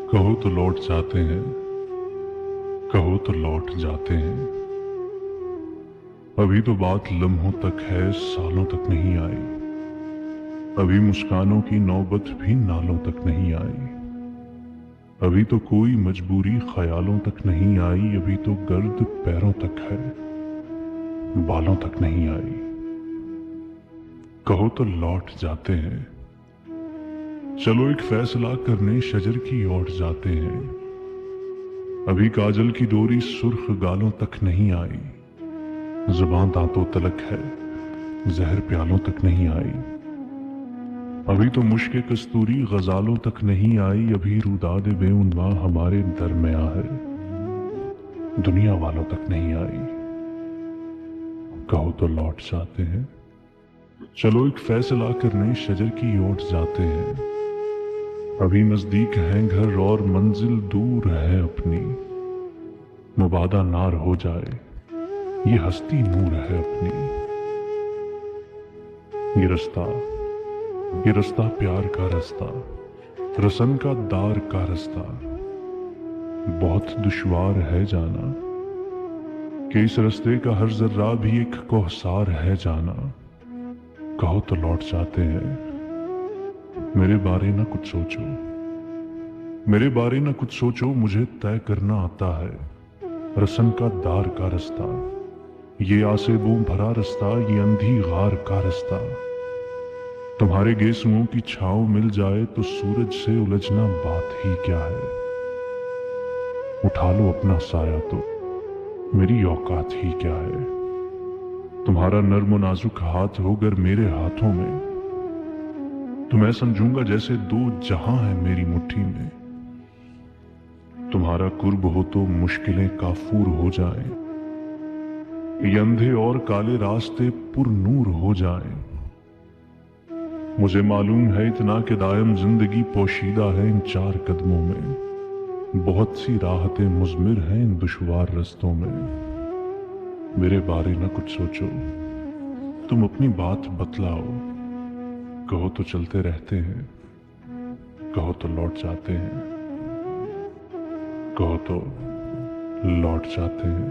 कहो तो लौट जाते हैं, कहो तो लौट जाते हैं। अभी तो बात लम्हों तक है, सालों तक नहीं आई। अभी मुस्कानों की नौबत भी नालों तक नहीं आई। अभी तो कोई मजबूरी ख्यालों तक नहीं आई। अभी तो गर्द पैरों तक है, बालों तक नहीं आई। कहो तो लौट जाते हैं, चलो एक फैसला करने शजर की ओर जाते हैं। अभी काजल की डोरी सुर्ख गालों तक नहीं आई। जुबान दांतों तलक है, जहर प्यालों तक नहीं आई। अभी तो मुश्क कस्तूरी गजालों तक नहीं आई। अभी रुदाद बेउनवा हमारे दरमिया है, दुनिया वालों तक नहीं आई। कहो तो लौट जाते हैं, चलो एक फैसला करने शजर की ओर जाते हैं। अभी नजदीक हैं घर और मंजिल दूर है अपनी। मुबादा नार हो जाए, ये हस्ती नूर है अपनी। ये रास्ता प्यार का रास्ता, रसन का दार का रास्ता। बहुत दुश्वार है जाना कि इस रास्ते का हर जर्रा भी एक कोहसार है जाना। कहो तो लौट जाते हैं, मेरे बारे ना कुछ सोचो, मेरे बारे ना कुछ सोचो। मुझे तय करना आता है रसन का दार का रास्ता। ये आसेबों भरा रास्ता, ये अंधी गार का रास्ता। तुम्हारे गेसुओं की छांव मिल जाए तो सूरज से उलझना बात ही क्या है। उठा लो अपना साया तो मेरी औकात ही क्या है। तुम्हारा नर्म और नाजुक हाथ होकर मेरे हाथों में, तो मैं समझूंगा जैसे दो जहां है मेरी मुट्ठी में। तुम्हारा कुर्ब हो तो मुश्किलें काफूर हो जाएं, ये अंधे और काले रास्ते पुरनूर हो जाएं। मुझे मालूम है इतना कि दायम जिंदगी पोशीदा है इन चार कदमों में। बहुत सी राहतें मुज़मिर हैं इन दुश्वार रस्तों में। मेरे बारे न कुछ सोचो, तुम अपनी बात बतलाओ। कहो तो चलते रहते हैं, कहो तो लौट जाते हैं। कहो तो लौट जाते हैं,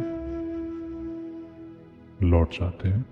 लौट जाते हैं।